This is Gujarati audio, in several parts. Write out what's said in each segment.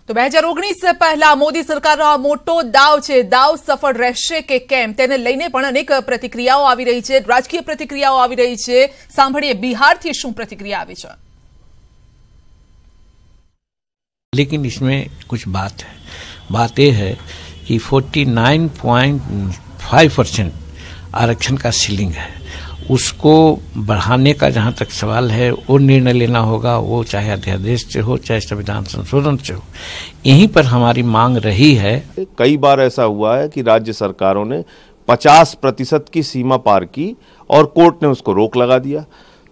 તો 2019 પહેલા મોદી સરકારનો આ મોટો દાવ છે. દાવ સફળ રહેશે કે કેમ તેને લઈને પણ અનેક પ્રતિક્રિયાઓ આવી રહી છે, રાજકીય પ્રતિક્રિયાઓ આવી રહી છે. સાંભળીએ બિહારથી શું प्रतिक्रिया આવી છે. लेकिन इसमें कुछ बात ये है कि 49.5% आरक्षण का सीलिंग है, उसको बढ़ाने का जहां तक सवाल है वो निर्णय लेना होगा, वो चाहे अध्यादेश से हो चाहे संविधान संशोधन से हो. यहीं पर हमारी मांग रही है. कई बार ऐसा हुआ है कि राज्य सरकारों ने 50% की सीमा पार की और कोर्ट ने उसको रोक लगा दिया.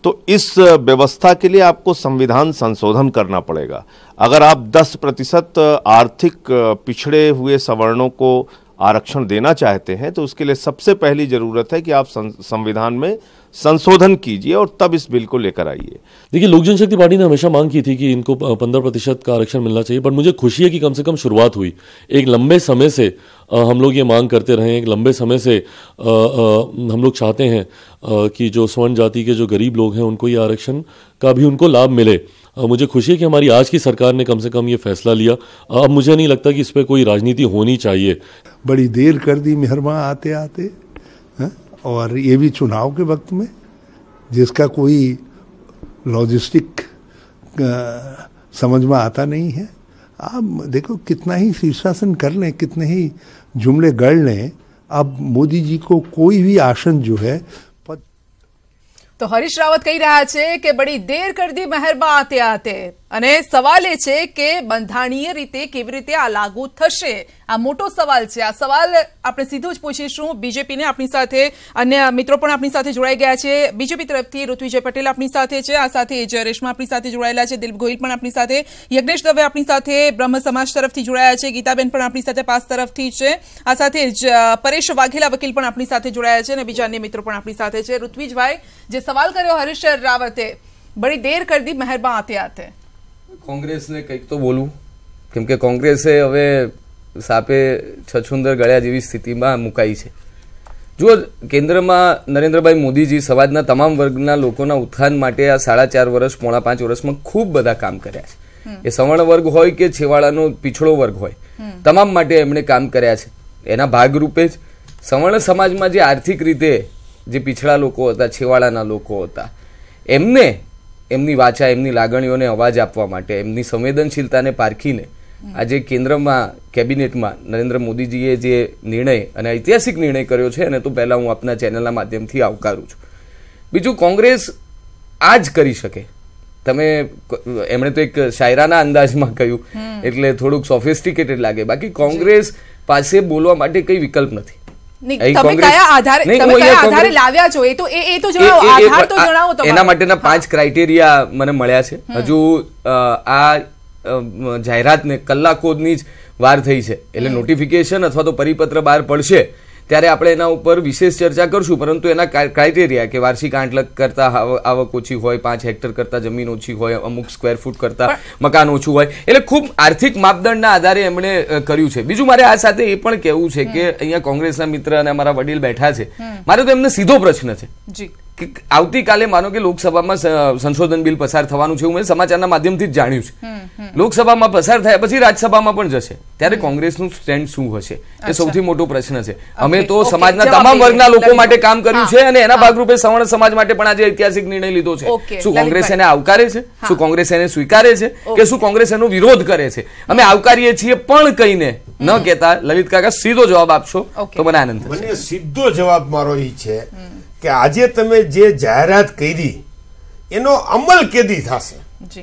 तो इस व्यवस्था के लिए आपको संविधान संशोधन करना पड़ेगा. अगर आप 10% आर्थिक पिछड़े हुए सवर्णों को आरक्षण देना चाहते हैं तो उसके लिए सबसे पहली जरूरत है कि आप संविधान में संशोधन कीजिए और तब इस बिल को लेकर आइए. देखिए, लोक जनशक्ति पार्टी ने हमेशा मांग की थी कि इनको 15% का आरक्षण मिलना चाहिए, पर मुझे खुशी है कि कम से कम शुरुआत हुई. एक लंबे समय से हम लोग ये मांग करते रहे, एक लंबे समय से हम लोग चाहते हैं कि जो स्वर्ण जाति के जो गरीब लोग हैं उनको ये आरक्षण का भी उनको लाभ मिले. मुझे खुशी है कि हमारी आज की सरकार ने कम से कम ये फैसला लिया. अब मुझे नहीं लगता कि इस पर कोई राजनीति होनी चाहिए. बड़ी देर कर दी मेहरमा आते आते, और ये भी चुनाव के वक्त में, जिसका कोई लॉजिस्टिक समझ में आता नहीं है. आप देखो, कितना ही शीर्षासन कर लें, कितने ही जुमले गढ़ लें, अब मोदी जी को कोई भी आसन जो है. तो हरीश रावत कही रहा है कि बड़ी देर कर दी मेहरबा आते आते, અને સવાલ એ છે કે બંધારણીય રીતે કેવી રીતે આ લાગુ થશે, આ મોટો સવાલ છે. આ સવાલ આપણે સીધો જ પૂછીશું બીજેપીને. આપણી સાથે અન્ય મિત્રો પણ આપણી સાથે જોડાઈ ગયા છે. બીજેપી તરફથી ઋત્વિજય પટેલ આપણી સાથે છે, આ સાથે જ રેશમા આપણી સાથે જોડાયેલા છે, દિલીપ ગોહિલ પણ આપણી સાથે, યજ્ઞેશ દવે આપણી સાથે બ્રહ્મ સમાજ તરફથી જોડાયા છે, ગીતાબેન પણ આપણી સાથે પાસ તરફથી છે, આ સાથે જ પરેશ વાઘેલા વકીલ પણ આપણી સાથે જોડાયા છે અને બીજા અન્ય મિત્રો પણ આપણી સાથે છે. ઋત્વિજભાઈ, જે સવાલ કર્યો હરીશ રાવતે, બડી દેર કર દી મહેરબા આતે આતે, કોંગ્રેસને કંઈક તો બોલવું, કેમ કે કોંગ્રેસે હવે સાપે છછુંદર ગળ્યા જેવી સ્થિતિમાં મુકાઈ છે. જુઓ, કેન્દ્રમાં નરેન્દ્રભાઈ મોદીજી સમાજના તમામ વર્ગના લોકોના ઉત્થાન માટે આ 4.5 વર્ષ, પોણા 5 વર્ષમાં ખૂબ બધા કામ કર્યા છે. એ સવર્ણ વર્ગ હોય કે છેવાડાનો પીછળો વર્ગ હોય, તમામ માટે એમણે કામ કર્યા છે. એના ભાગરૂપે જ સવર્ણ સમાજમાં જે આર્થિક રીતે જે પીછળા લોકો હતા, છેવાડાના લોકો હતા, એમને એમની વાચા, એમની લાગણીઓને અવાજ આપવા માટે, એમની સંવેદનશીલતાને પારખીને આજે કેન્દ્રમાં કેબિનેટમાં નરેન્દ્ર મોદીજીએ જે નિર્ણય અને ઐતિહાસિક નિર્ણય કર્યો છે એને તો પહેલા હું આપના ચેનલના માધ્યમથી આવકારું છું. બીજું, કોંગ્રેસ આ જ કરી શકે. તમે એમણે તો એક શાયરાના અંદાજમાં કહ્યું એટલે થોડુંક સોફિસ્ટિકેટેડ લાગે, બાકી કોંગ્રેસ પાસે બોલવા માટે કઈ વિકલ્પ નથી. એના માટેના 5 ક્રાઇટેરિયા મને મળ્યા છે. હજુ આ જાહેરાતને કલાકોની જ વાર થઈ છે, એટલે નોટિફિકેશન અથવા તો પરિપત્ર બહાર પડશે ત્યારે આપણે એના ઉપર વિશેષ ચર્ચા કરશું. પરંતુ એના ક્રાઇટેરિયા કે વાર્ષિક 8 લાખ કરતા આવક ઓછી હોય, 5 હેક્ટર કરતા જમીન ઓછી હોય, અમુક સ્ક્વેર ફૂટ કરતા મકાન ઓછું હોય, એટલે ખૂબ આર્થિક માપદંડના આધારે એમણે કર્યું છે. બીજું, મારે આ સાથે એ પણ કહેવું છે કે અહીંયા કોંગ્રેસના મિત્ર અને અમારા વડીલ બેઠા છે, મારે તો એમને સીધો પ્રશ્ન છે કે આવતીકાલે માનો કે લોકસભામાં સંશોધન બિલ પસાર થવાનું છે, હું મેં સમાચારના માધ્યમથી જ જાણ્યું છે. લોકસભામાં પસાર થયા પછી રાજ્યસભામાં પણ જશે, ત્યારે કોંગ્રેસનું સ્ટેન્ડ શું હશે એ સૌથી મોટો પ્રશ્ન છે. અમે તો સમાજના તમામ વર્ગના લોકો માટે કામ કર્યું છે અને એના ભાગરૂપે સવર્ણ સમાજ માટે પણ આજે ઐતિહાસિક નિર્ણય લીધો છે. શું કોંગ્રેસ એને આવકારે છે? શું કોંગ્રેસ એને સ્વીકારે છે કે શું કોંગ્રેસ એનો વિરોધ કરે છે? અમે આવકારીએ છીએ પણ કહીને ન કહેતા. લલિત કાકા, સીધો જવાબ આપશો તો મને આનંદ થશે. મને સીધો જવાબ મારો એ છે કે આજે તમે જે જાહેરાત કરી એનો અમલ કેદી થશે?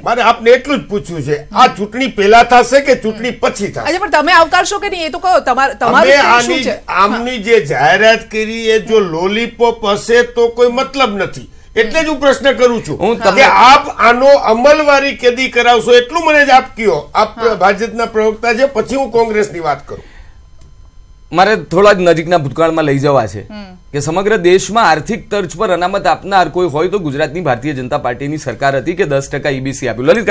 મારે આપને એટલું જ પૂછ્યું છે, આ ચૂંટણી પહેલા થશે કે ચૂંટણી પછી થશે? પણ તમે આવકારશો કે નહીં એ તો કહો. તમારું આમની જે જાહેરાત કરી એ જો લોલીપોપ હશે તો કોઈ મતલબ નથી. એટલે જ હું પ્રશ્ન કરું છું કે આપ આનો અમલવારી કેદી કરાવશો, એટલું મને જ આપ કયો. આપ ભાજપના પ્રવક્તા છે, પછી હું કોંગ્રેસની વાત કરું. મારે થોડા જ નજીકના ભૂતકાળમાં લઈ જવા છે કે સમગ્ર દેશમાં આર્થિક તર્જ પર અનામત આપનાર કોઈ હોય તો ગુજરાતની ભારતીય જનતા પાર્ટીની સરકાર હતી કે 10% ઈબીસી આપ્યું. લલિત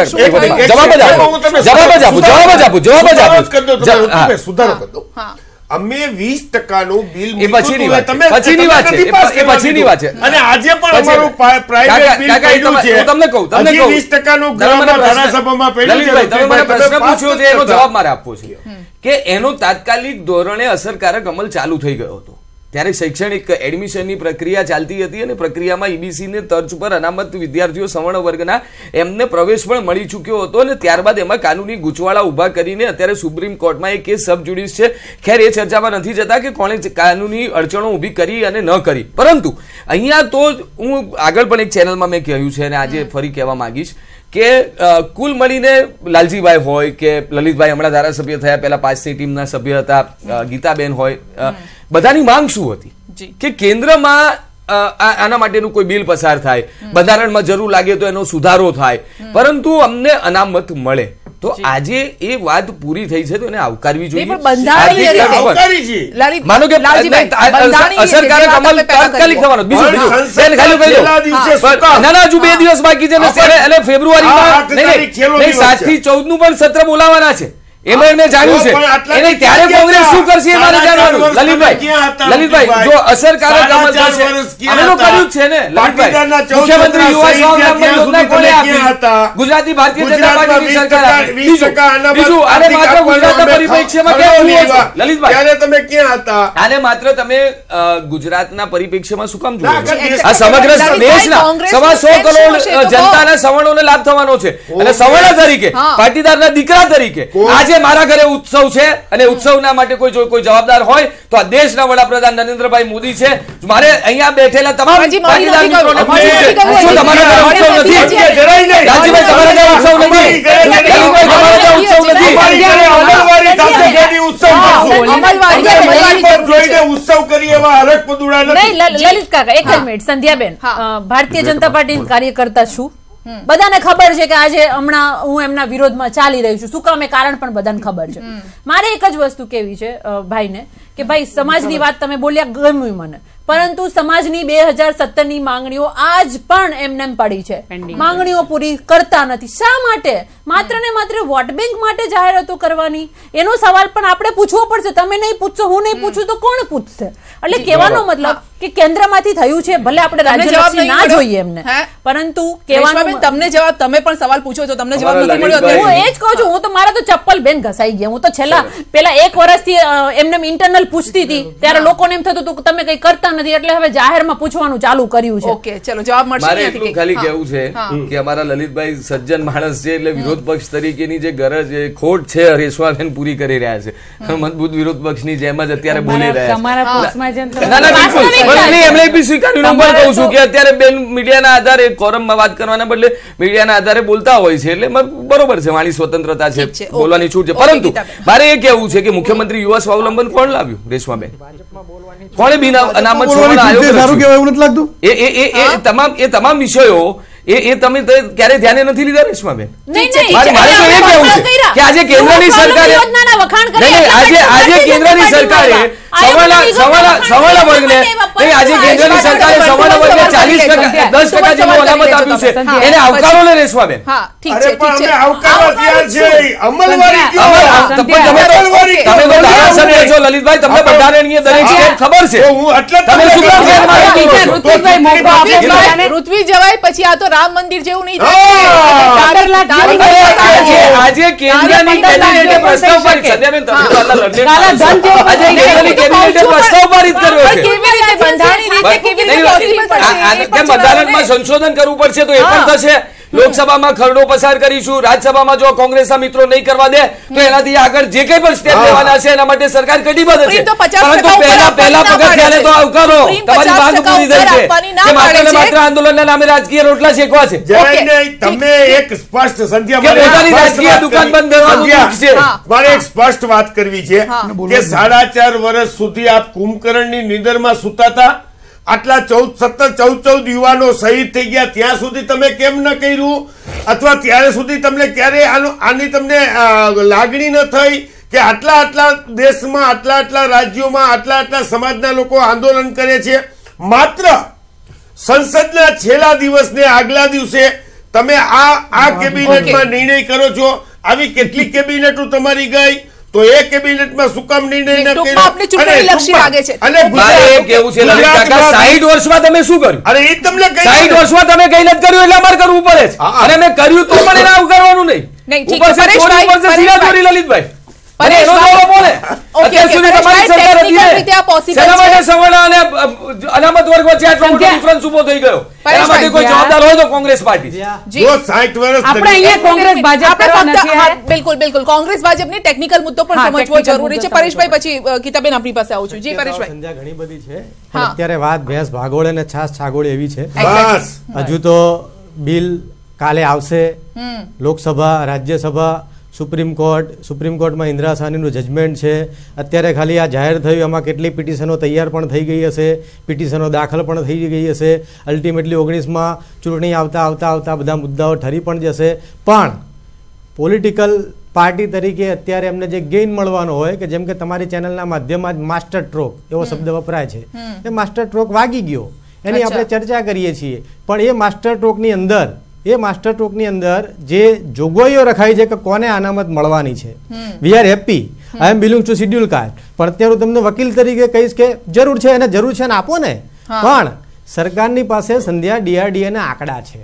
અમે 20% બિલ એ પછીની વાત છે. પછીની વાત છે. એ પછીની વાત છે. અને આજે પણ અમારું પ્રાઇવેટ બિલ પડ્યું છે. હું તમને કહું 20% ધારાસભામાં પડ્યું છે. તમે મને પ્રશ્ન પૂછ્યો છે, એનો જવાબ મારે આપવો છે કે એનો તાત્કાલિક ધોરણે અસરકારક અમલ ચાલુ થઈ ગયો હતો. ત્યારે શૈક્ષણિક એડમિશનની પ્રક્રિયા ચાલતી હતી અને પ્રક્રિયામાં ઈબીસીને તર્જ પર અનામત વિદ્યાર્થીઓ સવર્ણ વર્ગના એમને પ્રવેશ પણ મળી ચૂક્યો હતો અને ત્યારબાદ એમાં કાનૂની ગૂંચવાડા ઉભા કરીને અત્યારે સુપ્રીમ કોર્ટમાં એક કેસ સબ જ્યુડિસ છે. ખેર એ ચર્ચામાં નથી જતા કે કોણે કાનૂની અડચણો ઊભી કરી અને ન કરી, પરંતુ અહીંયા તો હું આગળ પણ એક ચેનલમાં મેં કહ્યું છે અને આજે ફરી કહેવા માંગીશ કે કુલ મળીને લાલજીભાઈ હોય કે લલિતભાઈ હમણાં ધારાસભ્ય થયા, પહેલા 5ની ટીમના સભ્ય હતા, ગીતાબેન હોય, બધાની માંગ શું હતી કે કેન્દ્રમાં આના માટેનું કોઈ બિલ પસાર થાય, બંધારણમાં જરૂર લાગે તો એનો સુધારો થાય, પરંતુ અમને અનામત મળે. તો આજે એ વાત પૂરી થઈ છે તો એને આવકારવી જોઈએ. માનો કે અસરકારક અમલ તાત્કાલિક થવાનો. બીજું ના હજુ 2 દિવસ બાકી છે અને ફેબ્રુઆરીમાં 7 થી 14 નું પણ સત્ર બોલાવાના છે. એમાં મેં જાણ્યું છે એને ત્યારે કોંગ્રેસ શું કરશે એ મારે જાણવાનું. લલિતભાઈ જો અસરકારક અમલ થશે અમે તો કર્યું છે ને લલિતભાઈ. મુખ્યમંત્રી યુવા સ્વાવલંબન યોજના કોને આપી? ગુજરાતી ભારતીય જનતા પાર્ટીની સરકાર આપી. બીજું આને માત્ર ગુજરાતના પરિપ્રેક્ષ્યમાં કેવું હોય છે લલિતભાઈ? તમે ક્યાં હતા? આને માત્ર તમે ગુજરાતના પરિપ્રેક્ષ્યમાં શું કામ જુઓ? આ સમગ્ર દેશના 100 કરોડ જનતાના સવર્ણોને લાભ થવાનો છે અને સવર્ણ તરીકે પાટીદારના દીકરા તરીકે આજે મારા ઘરે ઉત્સવ છે અને ઉત્સવના માટે કોઈ જવાબદાર હોય તો આ દેશના વડાપ્રધાન નરેન્દ્રભાઈ મોદી છે. મારે અહીંયા બેઠેલા તમામ પાટીદાર મિત્રોને પૂછવું છે, શું તમારા ઘરે ઉત્સવ નથી? રાજજીભાઈ તમારા ઘરે ઉત્સવ નથી? તમારા ઘરે ઉત્સવ નથી? ઉત્સવ કરી એવા હરખ પદુડા નથી. લલિત કાકા એક જ મિનિટ. સંધ્યાબેન, ભારતીય જનતા પાર્ટી કાર્યકર્તા છું, બધાને ખબર છે કે આજે હમણાં હું એમના વિરોધમાં ચાલી રહી છું. શું કામ એ કારણ પણ બધાને ખબર છે. મારે એક જ વસ્તુ કેવી છે ભાઈને કે ભાઈ સમાજની વાત તમે બોલ્યા ગમ્યું મને, પરંતુ સમાજની 2017ની માંગણીઓ આજ પણ એમને પડી છે. માંગણીઓ પૂરી કરતા નથી. શા માટે? માત્ર ને માત્ર વોટ બેંક માટે જાહેરાતો કરવાની? એનો સવાલ પણ આપણે પૂછવો પડશે. તમે નહીં પૂછશો, હું નહીં પૂછું તો કોણ પૂછશે? એટલે કહેવાનો મતલબ કે કેન્દ્રમાંથી થયું છે, ભલે આપણે રાજ્યલક્ષી ના જોઈએ એમને, પરંતુ કહેવાનું તમને જવાબ, તમે પણ સવાલ પૂછો છો, તમને જવાબ નથી મળ્યો. હું એ જ કહું છું. હું તો મારા તો ચપ્પલ બેન ઘસાઈ ગયા. હું તો પેલા 1 વર્ષથી એમને ઇન્ટરનલ પૂછતી હતી ત્યારે લોકોને એમ થતું હતું કે તમે કઈ કરતા નથી, એટલે હવે જાહેરમાં પૂછવાનું ચાલુ કર્યું છે. ઓકે, ચલો જવાબ મળશે. મારે એટલું ખાલી કહેવું છે કે અમારા લલિતભાઈ સજ્જન માણસ છે એટલે વિરોધ પક્ષ તરીકેની જે ગરજ ખોટ છે રેશમાબેન પૂરી કરી રહ્યા છે. મજબૂત વિરોધ પક્ષની જેમ જ અત્યારે બોલી રહ્યા છે. એમણે બી સ્વીકાર્યું. નંબર કહું છું કે અત્યારે બેન મીડિયાના આધારે કોરમમાં વાત કરવાના બદલે મીડિયાના આધારે બોલતા હોય છે, એટલે બરોબર છે, વાણી સ્વતંત્રતા છે, બોલવાની છૂટ છે. પરંતુ મારે એ કહેવું છે કે મુખ્યમંત્રી યુવા સ્વાવલંબન કોણ લાવ્યું? રેશમાબેન. કોણે બિન અનામત સવર્ણ આયોગ? એ તમામ વિષયો એ તમે ક્યારે ધ્યાને નથી લીધા રેશમાબેન? મારે તો એ કહેવું છે કે આજે કેન્દ્રની સરકારે આજે કેન્દ્રની સરકારે સવર્ણ વર્ગને આજે કેન્દ્રની સરકારે સવર્ણ વર્ગને 40% 10% જેટલું અનામત આપ્યું છે, એને આવકારો ને રેશમાબેન. તમે ધારાસભ્ય છો લલિતભાઈ, તમને બંધારણીય દરેક સ્ટેપ ખબર છે. તમે શું ઋત્વી જવાય પછી આ તો રામ મંદિર જેવું નહીં આજે કેન્દ્રની કેબિનેટે પ્રસ્તાવ પારિત સંધ્યાબેન પ્રસ્તાવ પારિત કર્યો છે. બંધારણમાં સંશોધન કરવું પડશે તો એ પણ થશે. લોકસભામાં ખરડો પસાર કરીશું, રાજ્યસભામાં જો કોંગ્રેસના મિત્રો નહીં કરવા દે તો એનાથી આગળ જે કઈ પણ સ્ટેપ લેવાના છે એના માટે સરકાર કટિબદ્ધ છે. પરંતુ પહેલા પગથિયાને તો આવકારો. તમારી માંગ પૂરી થઈ છે કે માત્ર ને માત્ર આંદોલનના નામે રાજકીય રોટલા શેકવા છે. તમે એક સ્પષ્ટ સંધ્યા પોતાની રાજકીય દુકાન બંધ કરવાનું છે. મારે એક સ્પષ્ટ વાત કરવી છે કે 4.5 વર્ષ સુધી આપ કુંભકર્ણની નિંદરમાં સૂતા હતા. આટલા 14 યુવાનો શહીદ થઈ ગયા, ત્યાં સુધી તમે કેમ ન કર્યું? અથવા ત્યારે સુધી તમને ક્યારે આની તમને લાગણી ન થઈ કે આટલા દેશમાં આટલા રાજ્યોમાં આટલા સમાજના લોકો આંદોલન કરે છે, માત્ર સંસદના છેલ્લા દિવસને આગલા દિવસે તમે આ કેબિનેટમાં નિર્ણય કરો છો? આવી કેટલી કેબિનેટો તમારી ગઈ? તો એ કેબિનેટમાં શું કામ નિર્ણય ન કર્યો? આપને ચૂંટણીલક્ષી લાગે છે. અને મારે કેવું છે લલિત કાકા, 60 વર્ષમાં તમે શું કર્યું? અરે એ તમને 60 વર્ષમાં તમે કઈ નથી કર્યું એટલે અમારે કરવું પડે છે. અને મેં કર્યું તો પણ એને આવું કરવાનું નહીં. ઉપર છે ચોરી, ઉપર છે સીરાચોરી. લલિતભાઈ અનામત વર્ગ વચ્ચે આટલો મોટો ડિફરન્સ ઉભો થઈ ગયો, એના માટે કોઈ જવાબદાર હોય તો કોંગ્રેસ પાર્ટી. જો 60 વર્ષ આપણે અહીંયા કોંગ્રેસ ભાજપ કરવા નથી. બિલકુલ કોંગ્રેસ ભાજપની ટેકનિકલ મુદ્દો પણ સમજવો જરૂરી છે. પરેશભાઈ, પછી ગીતાબેન આપણી પાસે આવું છું. જી પરેશભાઈ. સંધ્યા ઘણી બધી છે, અત્યારે વાત ભેંસ ભાગોળે ને છાસ છાગોળે એવી છે. બસ હજુ તો બિલ કાલે આવશે, લોકસભા, રાજ્યસભા, સુપ્રીમ કોર્ટમાં ઇન્દિરા સાહનીનું જજમેન્ટ છે. અત્યારે ખાલી આ જાહેર થયું એમાં કેટલી પિટિશનો તૈયાર પણ થઈ ગઈ હશે, પિટિશનો દાખલ પણ થઈ ગઈ હશે. અલ્ટિમેટલી 19માં ચૂંટણી આવતા બધા મુદ્દાઓ ઠરી પણ જશે. પણ પોલિટિકલ પાર્ટી તરીકે અત્યારે એમને જે ગેઇન મળવાનો હોય, કે જેમ કે તમારી ચેનલના માધ્યમમાં જ માસ્ટર ટ્રોક એવો શબ્દ વપરાય છે, એ માસ્ટર ટ્રોક વાગી ગયો, એની આપણે ચર્ચા કરીએ છીએ. પણ એ માસ્ટર ટ્રોકની અંદર જે જોગવાઈઓ રખાઈ છે કે કોને અનામત મળવાની છે, we are happy, I am belong to schedule caste. પણ અત્યારે હું તમને વકીલ તરીકે કહીશ કે જરૂર છે ને આપો ને. પણ સરકારની પાસે સંધ્યા DRDA ના આંકડા છે,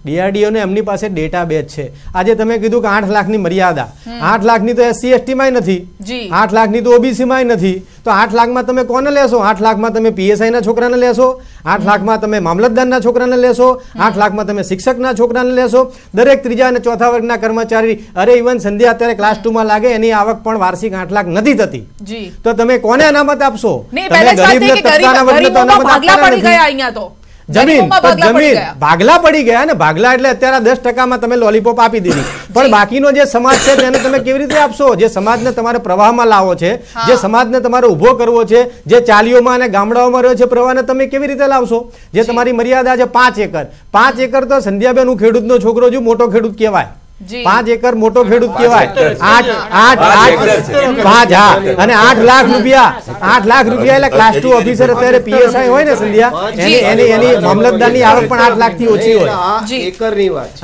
DRDO ને એમની પાસે ડેટાબેઝ છે. આજે તમે કીધું કે 8 લાખની મર્યાદા, 8 લાખની તો SC ST માં નથી, 8 લાખની તો OBC માં નથી. તો 8 લાખમાં તમે કોને લેશો? 8 લાખમાં તમે PSI ના છોકરાને લેશો, 8 લાખમાં તમે મામલતદારના છોકરાને લેશો, 8 લાખમાં તમે શિક્ષકના છોકરાને લેશો. દરેક ત્રીજા અને ચોથા વર્ગના કર્મચારી, અરે ઇવન સંધ્યા અત્યારે ક્લાસ 2 માં લાગે, એની આવક પણ વાર્ષિક 8 લાખ નથી થતી. તો તમે કોને અનામત આપશો? તમે ગરીબને તબકાના વર્ગને તો અનામત આપવાના નથી. જમીન ભાગલા પડી ગયા ને. ભાગલા એટલે અત્યારે 10%માં તમે લોલીપોપ આપી દીધી, પણ બાકીનો જે સમાજ છે તેને તમે કેવી રીતે આપશો? જે સમાજને તમારે પ્રવાહમાં લાવવો છે, જે સમાજને તમારે ઉભો કરવો છે, જે ચાલીઓમાં અને ગામડાઓમાં રહ્યો છે પ્રવાહને તમે કેવી રીતે લાવશો? જે તમારી મર્યાદા છે 5 એકર. 5 એકર તો સંધ્યાબેન, હું ખેડૂતનો છોકરો છું, મોટો ખેડૂત કહેવાય. 5 એકર મોટો ખેડૂત કહેવાય. 5 અને 8 લાખ રૂપિયા એટલે ક્લાસ 2 ઓફિસર અત્યારે PSI હોય ને સંધ્યા, એની મામલતદારની આવક પણ 8 લાખ થી ઓછી હોય.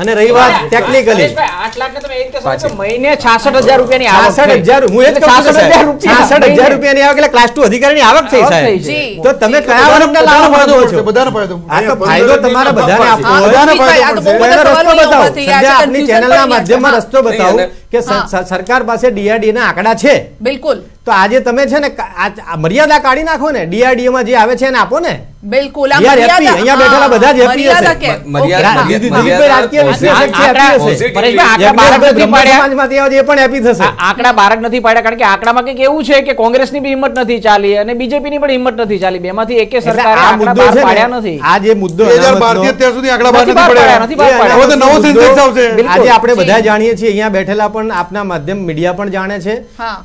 અને રહી વાત ટેકનિકલી 8 લાખ ને તમે એક કહેશો મહિને 66,000 રૂપિયાની આવક, 66,000, હું એ જ કહું છું 66,000 રૂપિયાની આવક એટલે ક્લાસ 2 અધિકારીની આવક થઈ સાહેબ. તો તમે કયા વર્ગના લાભ માંગો છો? બધાનો ફાયદો તમારે બધાને આપવો હોય. સંધ્યા આપની ચેનલના માધ્યમમાં રસ્તો બતાવો કે સરકાર પાસે DRDA ના આંકડા છે. બિલકુલ. તો આજે તમે છે ને મર્યાદા કાઢી નાખો ને, DRDA માં જે આવે છે એને આપો ને. બિલકુલ. અહીંયા બેઠેલા બધા જ હેપી હશે. દિલીપભાઈ રાજકીય વિશ્લેષક છે, એ પણ હેપી થશે. આંકડા બારક નથી પાડ્યા, કારણ કે આંકડામાં કંઈક એવું છે કે કોંગ્રેસની બી હિંમત નથી ચાલી અને બીજેપીની પણ હિંમત નથી ચાલી. બેમાંથી એકે સરકારે આંકડા બહાર પાડ્યા નથી. આ જે મુદ્દો 2012 અત્યાર સુધી આંકડા બહાર નથી પાડ્યા. હવે તો નવો સેન્સસ આવશે. આજે આપણે બધા જાણીએ છીએ, અહીંયા બેઠેલા પણ આપના માધ્યમ મીડિયા પણ જાણે છે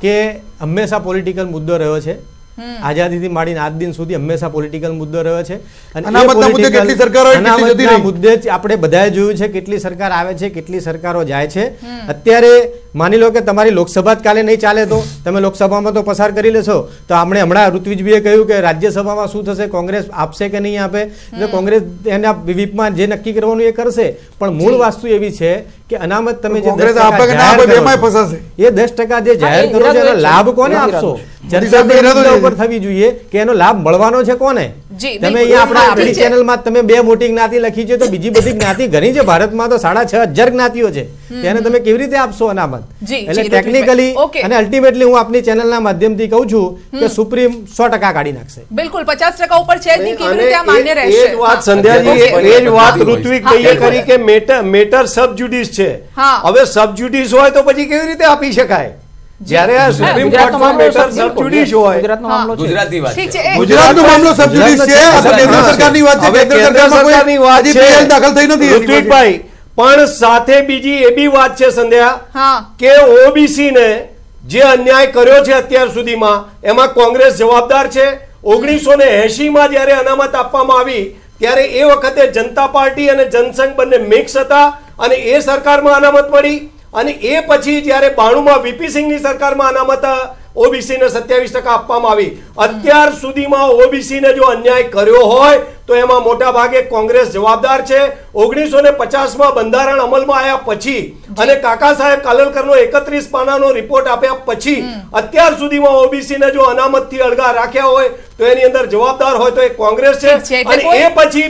કે હંમેશા પોલિટિકલ મુદ્દો રહ્યો છે. આઝાદીથી માંડીને આજ દિન સુધી હંમેશા પોલિટિકલ મુદ્દો રહ્યો છે. મુદ્દે આપણે બધાએ જોયું છે કેટલી સરકાર આવે છે, કેટલી સરકારો જાય છે. અત્યારે માની લો કે તમારી લોકસભા જ કાલે નહીં ચાલે તો તમે લોકસભામાં તો પસાર કરી લેશો. તો આપણે હમણાં ઋત્વિજભાઈએ કહ્યું કે રાજ્યસભામાં શું થશે, કોંગ્રેસ આપશે કે નહીં આપે. એટલે કોંગ્રેસ એના વિપમાં જે નક્કી કરવાનું એ કરશે. પણ મૂળ વસ્તુ એવી છે કે અનામત તમે જે 10% જે જાહેર કરો છો એનો લાભ કોને આપશો? ચર્ચા ઉપર થવી જોઈએ કે એનો લાભ મળવાનો છે કોને. તમે અહીંયા આપણી ચેનલમાં તમે 2 મોટી જ્ઞાતિ લખી છે, તો બીજી બધી જ્ઞાતિ ઘણી છે ભારતમાં, તો 6,500 જ્ઞાતિઓ છે. તેને તમે કેવી રીતે આપશો અનામત? એટલે ટેકનિકલી અને અલ્ટિમેટલી હું આપની ચેનલના માધ્યમથી કહું છું કે સુપ્રીમ 100% કાઢી નાખશે. બિલકુલ 50% ઉપર છે જ નહીં. કેવી રીતે આ માન્ય રહેશે? એ વાત સંધ્યાજી, એ જ વાત ઋત્વિકભાઈએ કરી કે મેટર સબ જ્યુડિસ છે. હવે સબ જ્યુડિસ હોય તો પછી કેવી રીતે આપી શકાય? જ્યારે આ સુપ્રીમ કોર્ટમાં મેટર સબ જ્યુડિસ હોય, ગુજરાતનો મામલો સબ જ્યુડિસ છે, કેન્દ્ર સરકારની વાત છે, કેન્દ્ર સરકારમાં કોઈ વાત દાખલ થઈ નથી ઋત્વિકભાઈ. પણ સાથે બીજી એ બી વાત છે સંધ્યા કે OBC ને જે અન્યાય કર્યો છે અત્યાર સુધીમાં એમાં કોંગ્રેસ જવાબદાર છે. 1980માં જયારે અનામત આપવામાં આવી ત્યારે એ વખતે જનતા પાર્ટી અને જનસંઘ બંને મિક્સ હતા અને એ સરકારમાં અનામત મળી. અને એ પછી જયારે 92માં VP સિંહની સરકારમાં અનામત OBC ને 27% આપવામાં આવી. અત્યાર સુધીમાં OBC ને જો અન્યાય કર્યો હોય તો એમાં મોટા ભાગે કોંગ્રેસ જવાબદાર છે. 1950માં બંધારણ અમલમાં આવ્યા પછી અને કાકા સાહેબ કાલેલકરનો 31 પાનાનો રિપોર્ટ આપ્યા પછી અત્યાર સુધીમાં ઓબીસીને જો અનામતથી અળગા રાખ્યા હોય તો એની અંદર જવાબદાર હોય તો એ કોંગ્રેસ છે. અને એ પછી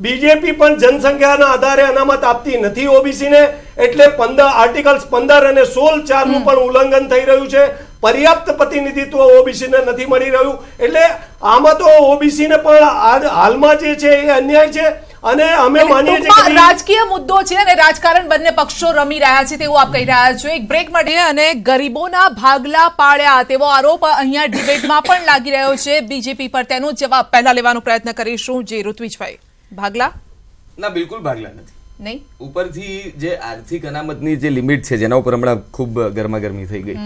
બીજેપી પણ જનસંખ્યાના આધારે અનામત આપતી નથી ઓબીસીને. એટલે આર્ટિકલ્સ 15 અને 16(4) નું પણ ઉલ્લંઘન થઈ રહ્યું છે. પર્યાપ્ત પ્રતિનિધિત્વ ઓબીસીને નથી મળી રહ્યું. એટલે આમાં તો ઓબીસીને પણ હાલમાં જે છે એ અન્યાય છે. અને અમે માનીએ છીએ કે રાજકીય મુદ્દો છે અને રાજકારણ બંને પક્ષો રમી રહ્યા છે તેવું આપ કહી રહ્યા છો. એક બ્રેક માટે અને ગરીબોના ભાગલા પાડ્યા તેવો આરોપ અહીંયા ડિબેટમાં પણ લાગી રહ્યો છે બીજેપી પર. તેનો જવાબ પહેલા લેવાનો પ્રયત્ન કરીશું. જે ઋત્વિજભાઈ, ભાગલા? ના, બિલકુલ ભાગલા નથી. નહીં, ઉપરથી જે આર્થિક અનામતની જે લિમિટ છે જેના ઉપર હમણાં ખૂબ ગરમાગરમી થઈ ગઈ,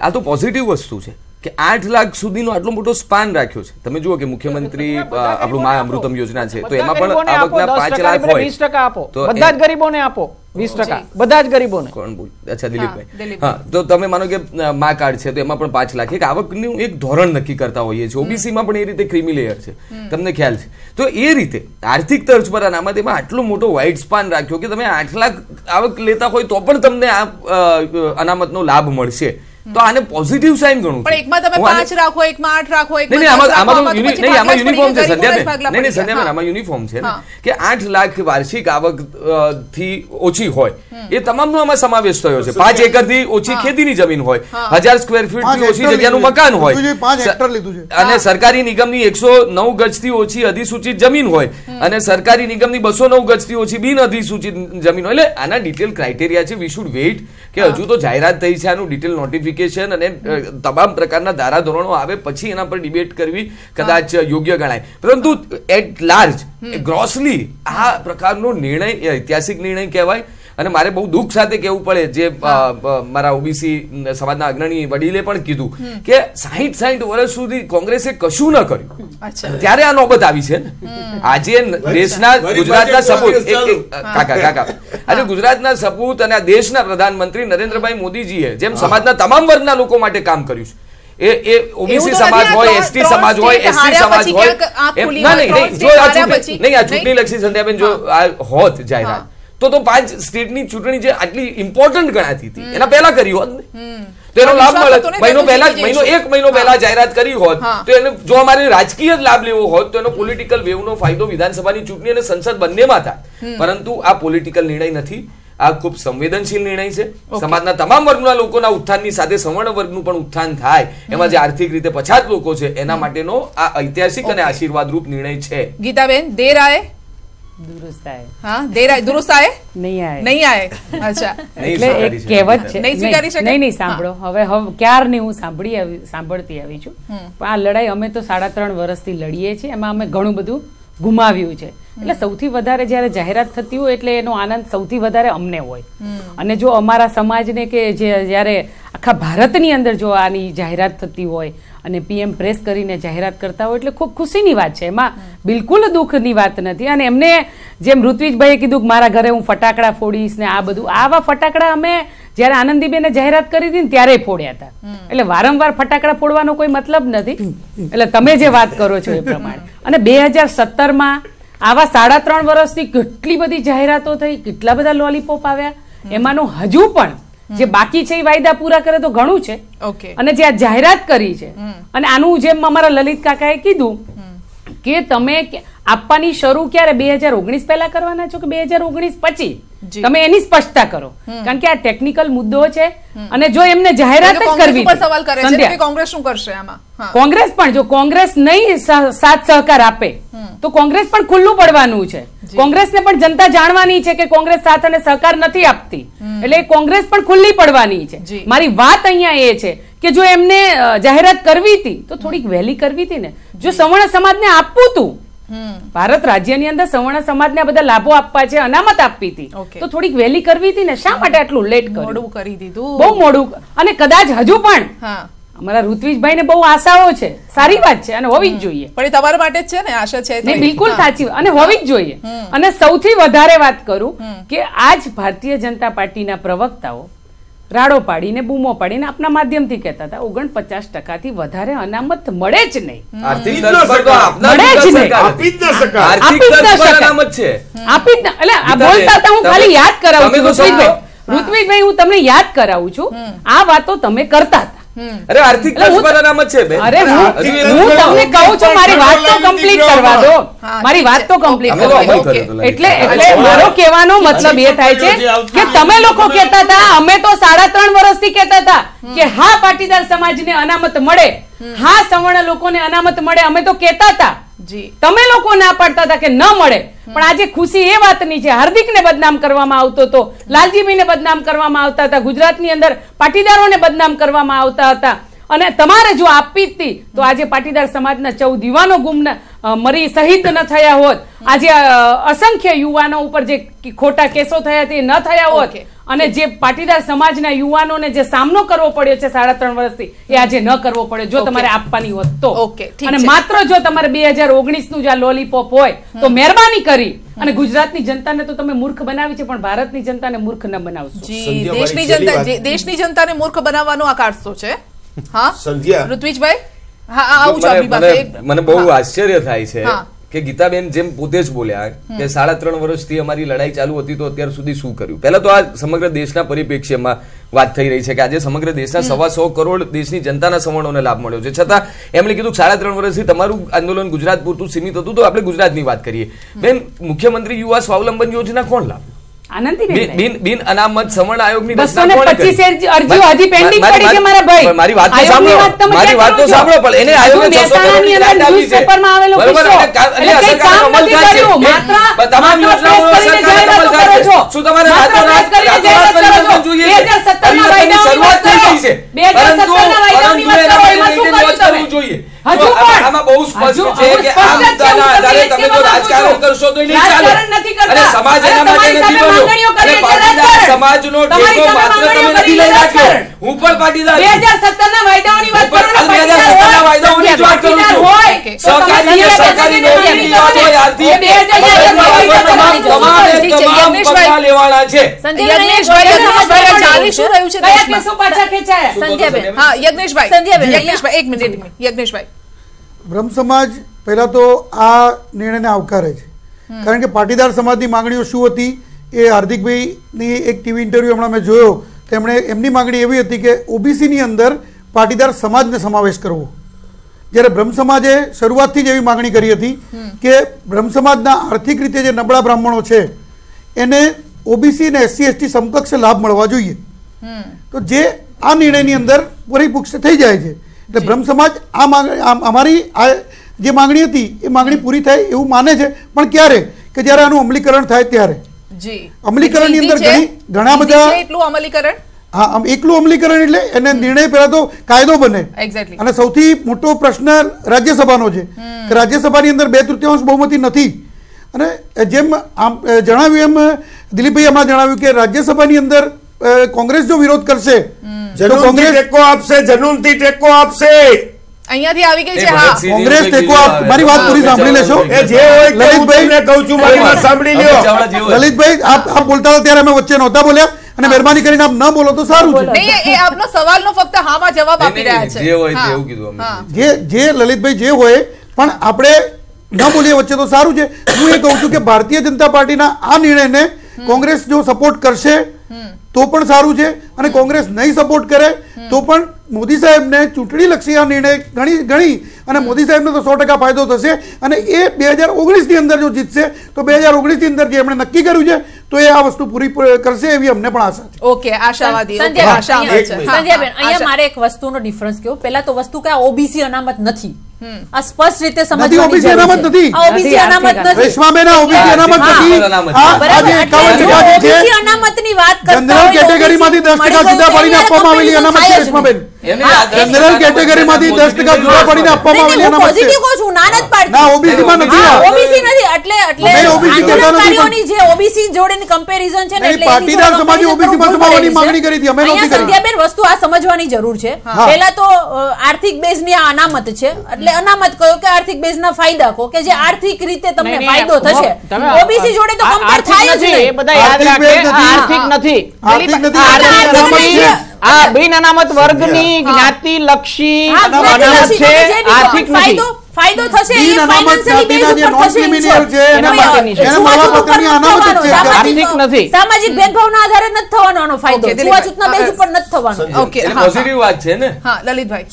આ તો પોઝિટિવ વસ્તુ છે કે 8 લાખ સુધીનો આટલો મોટો સ્પાન રાખ્યો છે. તમે જુઓ કે મુખ્યમંત્રી આપણું મા અમૃતમ યોજના છે તો એમાં પણ આવકના 5 લાખ હોય 20% આપો, બધા જ ગરીબોને આપો. 20% બધા જ ગરીબોને. કોણ બોલ? અચ્છા, દિલીપભાઈ. હા, તો તમે માનો કે મા કાર્ડ છે તો એમાં પણ 5 લાખ એક આવકનું એક ધોરણ નક્કી કરતા હોઈએ છીએ. ઓબીસીમાં પણ એ રીતે ક્રીમી લેયર છે, તમને ખ્યાલ છે. તો એ રીતે આર્થિક તર્જ પર અનામત એમાં આટલો મોટો વાઇડ સ્પાન રાખ્યો કે તમે 8 લાખ આવક લેતા હોય તો પણ તમને આ અનામતનો લાભ મળશે. તો આને પોઝિટિવ સાઇન ગણું. પણ એકમાં તમે 5 રાખો, એકમાં 8 રાખો, એકમાં આમાં યુનિફોર્મ છે સંધ્યાબેન. નહીં, સંધ્યાબેન, આમાં યુનિફોર્મ છે ને કે 8 લાખ વાર્ષિક આવક થી ઓછી હોય એ તમામનો આમાં સમાવેશ થયો છે. 5 એકર થી ઓછી ખેતીની જમીન હોય, 1000 સ્ક્વેર ફીટ થી ઓછી જગ્યાનું મકાન હોય, અને સરકારી નિગમની 109 ગજથી ઓછી અધિસૂચિત જમીન હોય, અને સરકારી નિગમની 209 ગજથી ઓછી બિન અધિસૂચિત જમીન હોય. એટલે આના ડિટેલ ક્રાઇટેરિયા છે. વી શુડ વેઇટ કે હજુ તો જાહેરાત થઈ છે, આનું ડિટેલ નોટિફિકેશન અને તમામ પ્રકારના ધારાધોરણો આવે પછી એના પર ડિબેટ કરવી કદાચ યોગ્ય ગણાય. પરંતુ એટ લાર્જ ગ્રોસલી આ પ્રકારનો નિર્ણય ઐતિહાસિક નિર્ણય કહેવાય. અને મારે બહુ દુઃખ સાથે કહેવું પડે, જે મારા ઓબીસી સમાજના અગ્રણી વડીલે પણ કીધું કે 60 વર્ષ સુધી કોંગ્રેસે કશું ન કર્યું, ત્યારે આ નોબત આવી છે ને. આજે દેશના ગુજરાતના સપૂત આજે ગુજરાતના સપૂત અને આ દેશના પ્રધાનમંત્રી નરેન્દ્રભાઈ મોદીજીએ જેમ સમાજના તમામ વર્ગના લોકો માટે કામ કર્યું છે, એ ઓબીસી સમાજ હોય, એસટી સમાજ હોય, એસસી સમાજ હોય, આ ચૂંટણી લક્ષી સંધ્યાબેન જો આ હોત જાહેરાત તો 5 સ્ટેટની ચૂંટણી જે આટલી ઇમ્પોર્ટન્ટ ગણાતી હતી એના પહેલા કરી હોત ને તો એનો લાભ મળે. એક મહિનો પહેલા જાહેરાત કરી હોત તો એને જો અમારે રાજકીય લાભ લેવો હોત તો એનો પોલિટિકલ વેવનો ફાયદો વિધાનસભાની ચૂંટણી અને સંસદ બંનેમાં થાય. પરંતુ આ પોલિટિકલ નિર્ણય નથી, આ ખૂબ સંવેદનશીલ નિર્ણય છે. સમાજના તમામ વર્ગના લોકોના ઉત્થાનની સાથે સવર્ણ વર્ગનું પણ ઉત્થાન થાય, એમાં જે આર્થિક રીતે પછાત લોકો છે એના માટેનો આ ઐતિહાસિક અને આશીર્વાદરૂપ નિર્ણય છે. ગીતાબેન, દેર આયે दुरुस्त आए. हाँ, देर आए, दुरुस्त आए, नहीं आए, नहीं आए. अच्छा, એટલે એક કહેવત છે, નહીં સ્વીકારી શકે. નહીં સાંભળો, હવે ક્યારની હું સાંભળતી આવી છું. પણ આ લડાઈ અમે તો 3.5 વર્ષથી લડીએ છીએ, એમાં અમે ઘણું બધું ગુમાવ્યું છે. એટલે સૌથી વધારે જયારે જાહેરાત થતી હોય એટલે એનો આનંદ સૌથી વધારે અમને હોય. અને જો અમારા સમાજને કે જયારે આખા ભારતની અંદર જો આની જાહેરાત થતી હોય અને પીએમ પ્રેસ કરીને જાહેરાત કરતા હોય એટલે ખૂબ ખુશીની વાત છે, એમાં બિલકુલ દુઃખની વાત નથી. અને એમને જેમ ઋત્વિજભાઈએ કીધું કે મારા ઘરે હું ફટાકડા ફોડીશ ને આ બધું, આવા ફટાકડા અમે જયારે આનંદીબેને જાહેરાત કરી હતી ને ત્યારે ફોડ્યા હતા. એટલે વારંવાર ફટાકડા ફોડવાનો કોઈ મતલબ નથી. એટલે તમે જે વાત કરો છો એ પ્રમાણે. અને 2017માં આવા 3.5 વર્ષથી કેટલી બધી જાહેરાતો થઈ, કેટલા બધા લોલીપોપ આવ્યા, એમાંનો હજુ પણ જે બાકી છે એ વાયદા પૂરા કરે તો ઘણું છે. અને જે આ જાહેરાત કરી છે, અને આનું જેમ અમારા લલિત કાકાએ કીધું કે તમે આપવાની શરૂ ક્યારે 2019 પહેલા કરવાના છો કે 2019 પછી, તમે એની સ્પષ્ટતા કરો. કારણ કે આ ટેકનિકલ મુદ્દો છે અને જો એમને જાહેરાત જ કરવી, સવાલ કરે છે કે કોંગ્રેસ શું કરશે આમાં. કોંગ્રેસ પણ જો કોંગ્રેસ નહીં સાથ સહકાર આપે તો કોંગ્રેસ પણ ખુલ્લું પડવાનું છે. કોંગ્રેસને પણ જનતા જાણવાની છે કે કોંગ્રેસ સાથ અને સહકાર નથી આપતી, એટલે કોંગ્રેસ પણ ખુલ્લી પડવાની છે. મારી વાત અહીંયા એ છે કે જો એમને જાહેરાત કરવી હતી તો થોડીક વહેલી કરવી હતી ને. જો સવર્ણ સમાજને આપવું હતું, ભારત રાજ્યની અંદર સવર્ણ સમાજને બધા લાભો આપવા છે, અનામત આપવી હતી તો થોડીક વહેલી કરવી હતી ને. શા માટે આટલું લેટ મોડું કરી દીધું? બહુ મોડું. અને કદાચ હજુ પણ અમારા ઋત્વિજભાઈ ને બહુ આશાઓ છે, સારી વાત છે અને હોવી જ જોઈએ. પણ એ તમારા માટે જ છે ને, આશા છે નહીં, બિલકુલ સાચી અને હોવી જ જોઈએ. અને સૌથી વધારે વાત કરું કે આજ ભારતીય જનતા પાર્ટીના પ્રવક્તાઓ રાડો પાડીને બૂમો પાડીને આપના માધ્યમથી કહેતા હતા 49% વધારે અનામત મળે જ નહીં. આર્થિક તરફ તો આપના મળે જ નહીં. આપી જ ન શકાય. આર્થિક તરફ અનામત છે. આપી જ એટલે આ બોલતા હતા હું ખાલી યાદ કરાવું છું ઋત્વિકભાઈ, હું તમને યાદ કરાવું છું આ વાતો તમે કરતા હતા. અરે આર્થિક તરફ પર અનામત છે બેન. અરે હું તમને કહું છું મારી વાત તો કમ્પ્લીટ કરવા દો, મારી વાત તો કમ્પ્લીટ કરવા દો. એટલે મારો કહેવાનો મતલબ એ થાય છે કે તમે લોકો કહેતા હતા, અમે તો 3.5 વર્ષથી કહેતા હતા કે હા પાટીદાર સમાજને અનામત મળે, હા સવર્ણ લોકોને અનામત મળે, અમે તો કહેતા હતા. તમે લોકો ના પાડતા હતા કે ન મળે. પણ આજે ખુશી એ વાતની છે, હાર્દિકને બદનામ કરવામાં આવતો હતો, લાલજીભાઈને બદનામ કરવામાં આવતા હતા, ગુજરાતની અંદર પાટીદારોને બદનામ કરવામાં આવતા હતા. અને તમારે જો આપી હતી તો આજે પાટીદાર સમાજના 14 યુવાનો મરી શહીદ ન થયા હોત, આજે અસંખ્ય યુવાનો ઉપર જે ખોટા કેસો થયા તે ન થયા હોત, અને જે પાટીદાર સમાજના યુવાનોને જે સામનો કરવો પડ્યો છે 3.5 વર્ષથી એ આજે ન કરવો પડે જો તમારે આપવાની હોત તો. અને માત્ર જો તમારે 2019 નું જે લોલીપોપ હોય તો મહેરબાની કરી અને ગુજરાતની જનતાને તો તમે મૂર્ખ બનાવી છે, પણ ભારતની જનતાને મૂર્ખ ન બનાવશો. દેશની જનતાને મૂર્ખ બનાવવાનો આ કારસો છે. હા સંધ્યા, ઋત્વિજભાઈ, હા આવું છું આપની પાસે. મને બહુ આશ્ચર્ય થાય છે કે ગીતાબેન જેમ પોતે જ બોલ્યા કે 3.5 વર્ષથી અમારી લડાઈ ચાલુ હતી તો અત્યાર સુધી શું કર્યું. પહેલા તો આ સમગ્ર દેશના પરિપ્રેક્ષ્યમાં વાત થઈ રહી છે કે આજે સમગ્ર દેશના 125 કરોડ દેશની જનતાના સવર્ણોને લાભ મળ્યો છે, છતાં એમણે કીધું 3.5 વર્ષથી તમારું આંદોલન ગુજરાત પૂરતું સીમિત હતું. તો આપણે ગુજરાતની વાત કરીએ બેન, મુખ્યમંત્રી યુવા સ્વાવલંબન યોજના કોણ લાભ? બિન અનામત સવર્ણ આયોગની રચના કોણે કરી? 225 અરજીઓ હજી પેન્ડિંગ પડી છે મારા ભાઈ. મારી વાત તો સાંભળો, મારી વાત તો સાંભળો. પણ એને આયોગે 600 કરોડની રાહત આપી છે, બરાબર? અને અસરકારક અમલ થાય છે. તમામ યોજનાઓ અસરકારક અમલ થાય છે. શું તમારે રાતોરાત પરિવર્તન જોઈએ? શરૂઆત થઈ ગઈ છે, પરંતુ કરવું જોઈએ. આમાં બહુ સ્પષ્ટ છે કે આ મુદ્દાના આધારે તમે તો રાજકારણ કરશો તો નહીં ચાલે. અને સમાજ એના માટે નથી બન્યો. અને પાટીદાર સમાજનો ટેકો માત્ર તમે નથી લઈ રાખ્યો. હું પણ પાટીદાર 2017 ના વાયદાઓની વાત કરો. 2017 ના વાયદાઓની જ વાત કરું છું. સરકારી નોકરીની વાત હોય આરતી તમામ પગલાં લેવાના છે. યજ્ઞેશભાઈ જાણી શું રહ્યું છે? કયા કેસો પાછા ખેંચાયા? સંધ્યાબેન, હા યજ્ઞેશભાઈ એક મિનિટ. યજ્ઞેશભાઈ, બ્રહ્મ સમાજ પહેલા તો આ નિર્ણયને આવકારે છે, કારણ કે પાટીદાર સમાજની માંગણીઓ શું હતી એ હાર્દિકભાઈની એક ટીવી ઇન્ટરવ્યુ હમણાં મેં જોયો તો એમની માંગણી એવી હતી કે ઓબીસીની અંદર પાટીદાર સમાજને સમાવેશ કરવો, જ્યારે બ્રહ્મ સમાજે શરૂઆતથી જ એવી માંગણી કરી હતી કે બ્રહ્મ સમાજના આર્થિક રીતે જે નબળા બ્રાહ્મણો છે એને ઓબીસી અને SC ST સમકક્ષ લાભ મળવા જોઈએ. તો જે આ નિર્ણયની અંદર પરિપુષ્ટ થઈ જાય છે. એટલે બ્રહ્મ સમાજ અમારી જે માંગણી હતી એ માંગણી પૂરી થાય એવું માને છે, પણ ક્યારે કે જ્યારે આનું અમલીકરણ થાય ત્યારે. અમલીકરણની અંદર ઘણા બધા એકલું અમલીકરણ એટલે એને નિર્ણય પહેલા તો કાયદો બને. અને સૌથી મોટો પ્રશ્ન રાજ્યસભાનો છે કે રાજ્યસભાની અંદર 2/3 બહુમતી નથી. અને જેમ જણાવ્યું એમ દિલીપભાઈ હમણાં જણાવ્યું કે રાજ્યસભાની અંદર કોંગ્રેસ જો વિરોધ કરશે તો કોંગ્રેસ ટેકો આપશે, જનૂનથી ટેકો આપશે. અહીંયાથી આવી ગઈ છે. હા, કોંગ્રેસ ટેકો મારી વાત પૂરી સાંભળી લેશો. લલિતભાઈ કહું છું, મારી વાત સાંભળી લ્યો. લલિતભાઈ આપ બોલતા હતા ત્યારે અમે વચ્ચે નહોતા બોલ્યા, અને મહેરબાની કરીને આપ ન બોલો તો સારું છે. નહીં, એ આપનો સવાલનો ફક્ત હામાં જવાબ આપી રહ્યા છે. જે લલિતભાઈ જે હોય પણ આપણે ન બોલીએ વચ્ચે તો સારું છે. હું એ કહું છું કે ભારતીય જનતા પાર્ટીના આ નિર્ણયને કોંગ્રેસ જો સપોર્ટ કરશે તો પણ સારું છે, અને કોંગ્રેસ નહીં સપોર્ટ કરે તો પણ મોદી સાહેબને ચૂંટણીલક્ષી આ નિર્ણય ગણી અને મોદી સાહેબને તો 100% ફાયદો થશે. અને એ 2019 ની અંદર જો જીતશે તો 2019 ની અંદર જે એમણે નક્કી કર્યું છે તો એ આ વસ્તુ પૂરી કરશે એવી અમને પણ આશા છે. ઓકે, આશાવાદી. સંધ્યાબેન, અહીંયા મારે એક વસ્તુનો ડિફરન્સ કહ્યું. પહેલા તો વસ્તુ કે આ ઓબીસી અનામત નથી, આ સ્પષ્ટ રીતે સમજવાની ઓબીસી અનામત નથી. ઓબીસી અનામત નથી. રેશમાબેન, ઓબીસી અનામત નથી. ઓબીસી અનામતની વાત કરતા જનરલ કેટેગરીમાંથી 10% જુદા પાડીને આપવામાં આવેલી અનામત છે રેશમાબેન. જનરલ કેટેગરીમાંથી 10% જુદા પડીને આપવામાં આવેલી અનામત છે. પોઝિટિવ કહું છું, ના નથી પાડતી. ના, OBC માં નથી. ઓબીસી નથી એટલે આંદોલનકારીઓની જે ઓબીસી જોડેની કમ્પેરિઝન છે ને, એટલે પાટીદાર સમાજે OBC માં સમાવવાની માંગણી કરી હતી, અમે નહોતી કરી. સંધ્યાબેન, વસ્તુ આ સમજવાની જરૂર છે. પહેલા તો આર્થિક બેઝની આ અનામત છે, એટલે અનામત કહો કે આર્થિક બેઝના ફાયદા કહો કે જે આર્થિક રીતે તમને ફાયદો થશે. ઓબીસી જોડે તો કમ્પેર થાય જ નહીં. એ બધા યાદ રાખે, આર્થિક નથી. આ બિન અનામત વર્ગની જ્ઞાતિ લક્ષી અનામત છે, આર્થિક નથી. ફાયદો થશે એ ફાઇનાન્શિયલી બેઝ ઉપર થશે. આર્થિક નથી. સામાજિક ભેદભાવના આધારે નથી થવાનો આનો ફાયદો, છૂતાછૂતના બેઝ ઉપર નથી થવાનો. ઓકે, પોઝિટિવ વાત છે ને. હા, લલિતભાઈ,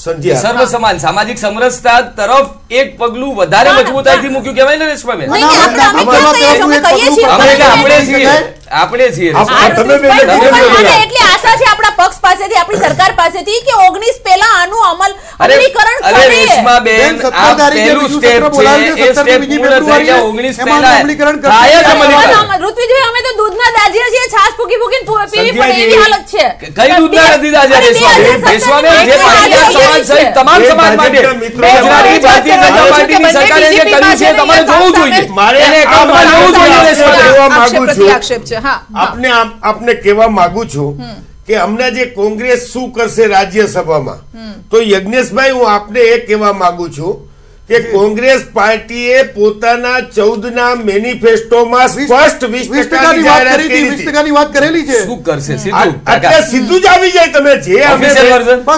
સર્વ સમાન સામાજિક સમરસતા તરફ એક પગલું વધારે મજબૂતાઈથી મૂક્યું કહેવાય ને રેશમાબેન. આપણે છીએ એટલે આશા છે આપણા પક્ષ પાસેથી, આપણી સરકાર પાસેથી કે 19 પહેલા આનું અમલીકરણ કરે. રેશમાબેન, આ પહેલું સ્ટેપ છે, એ સ્ટેપ પૂર્ણ થઈ ગયા. 19 પહેલા થાય જ અમલીકરણ. ઋત્વિજભાઈ, અમે તો દૂધના દાજિયા છીએ, છાશ ફૂકી ફૂકીને પીવી પડે એવી હાલત છે. કઈ દૂધના નથી દાજિયા રેશમાબેન? જે પાટીદાર સમાજ સહિત તમામ સમાજ માટે ગુજરાતની ભારતીય જનતા પાર્ટીની સરકારે જે કર્યું છે તમારે જોવું જોઈએ, એને એકાઉન્ટમાં લેવું જોઈએ. રેશમાબેન, આપને કહેવા માંગુ છું કે હમણાં જે કોંગ્રેસ શું કરશે રાજ્યસભામાં, તો યજ્ઞેશભાઈ, હું આપને એ કહેવા માંગુ છું કે કોંગ્રેસ પાર્ટીએ પોતાના 14ના મેનિફેસ્ટોમાં સ્પષ્ટ 20%ની જાહેરાત કરી છે. 20%ની વાત કરેલી છે. શું કરશે એટલે સીધું જ આવી જાય. તમે જે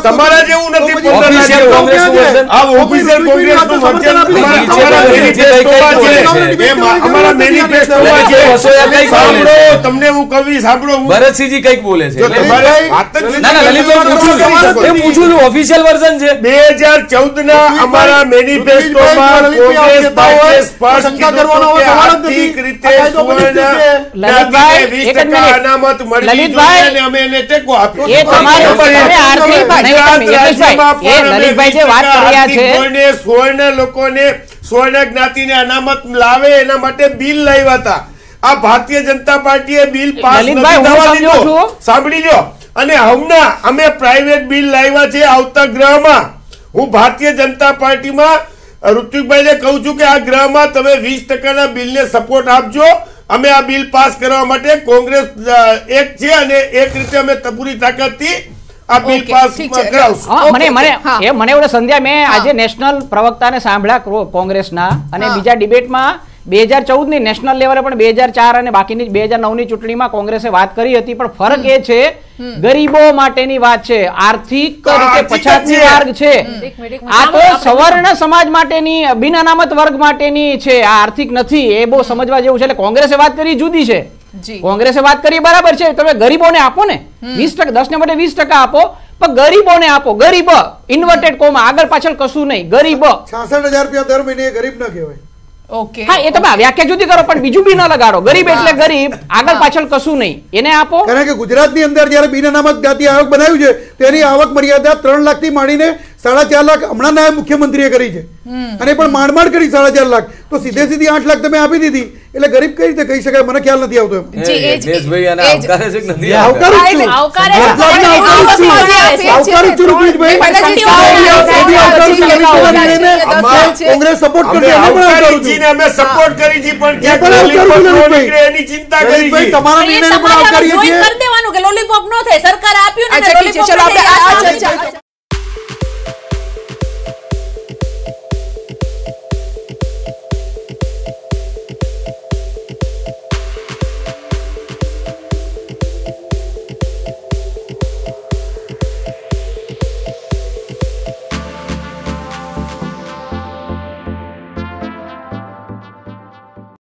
તમારા જેવું નથી. ઓફિશિયલ કોંગ્રેસનું વર્ઝન, આ ઓફિશિયલ કોંગ્રેસનું વર્ઝન અમારા મેનિફેસ્ટોમાં છે. તમને હું કવિ સાંભળો, ભરતસિંહજી કઈક બોલે છે. પૂછું છું, ઓફિશિયલ વર્ઝન છે 2014ના અમારા મેનિફેસ્ટો સ્વર્ણ જ્ઞાતિને અનામત લાવે એના માટે બિલ લાવ્યા હતા. આ ભારતીય જનતા પાર્ટીએ બિલ પાસ સાંભળી લો. અને હમણાં અમે પ્રાઇવેટ બિલ લાવ્યા છે આવતા ગ્રહમાં. હું ભારતીય જનતા પાર્ટીમાં ઋત્વિકભાઈને કહું છું કે આ ગ્રહમાં તમે 20%ના બિલને સપોર્ટ આપજો. અમે આ બિલ પાસ કરવા માટે કોંગ્રેસ એક છે અને એક રીતે અમે પૂરી તાકાતથી આ બિલ પાસ કરાવશું. મને એવું સંધ્યા, મેં આજે નેશનલ પ્રવક્તાને સાંભળ્યા કોંગ્રેસના, અને બીજા ડિબેટમાં 2014ની નેશનલ લેવલે પણ 2004 અને બાકીની 2009ની ચૂંટણીમાં કોંગ્રેસે વાત કરી હતી. પણ ફરક એ છે, ગરીબો માટેની વાત છે, આર્થિક રીતે પછાતની માર્ગ છે. આ તો સવર્ણ સમાજ માટેની, બિન અનામત વર્ગ માટેની છે, આ આર્થિક નથી. એ બહુ સમજવા જેવું છે. એટલે કોંગ્રેસે વાત કરી જુદી છે. કોંગ્રેસે વાત કરી બરાબર છે, તમે ગરીબોને આપો ને 20%, 10 ને માટે 20% આપો, પણ ગરીબોને આપો. ગરીબ ઇન્વર્ટેડ કોમા, આગળ પાછળ કશું નહીં. ગરીબ 66,000 રૂપિયા દર મહિને ગરીબ ન કહેવાય. ઓકે, હા, એ તમે વ્યાખ્યા જુદી કરો, પણ બીજું બી ન લગાડો. ગરીબ એટલે ગરીબ, આગળ પાછળ કશું નહીં, એને આપો. કારણ કે ગુજરાતની અંદર જયારે બિન અનામત જ્ઞાતિ આયોગ બનાવ્યું છે, તેની આવક મર્યાદા 3 લાખથી માંડીને 4.5 લાખ હમણાં નાયબ મુખ્યમંત્રીએ કરી છે, અને પણ માંડ કરી 4.5 લાખ. તો સીધે સીધી 8 લાખ તમે આપી દીધી, એટલે ગરીબ કઈ રીતે કહી શકાય? મને ખ્યાલ નથી આવતો. કોંગ્રેસ સપોર્ટ કરશે, અમે સપોર્ટ કરી છે, પણ એની ચિંતા કરી છે. તમારા નિર્ણય પણ આવકારીએ છીએ. કરી દેવાનું કે લોલીપોપ ન થાય, સરકાર આપ્યું ને લોલીપોપ.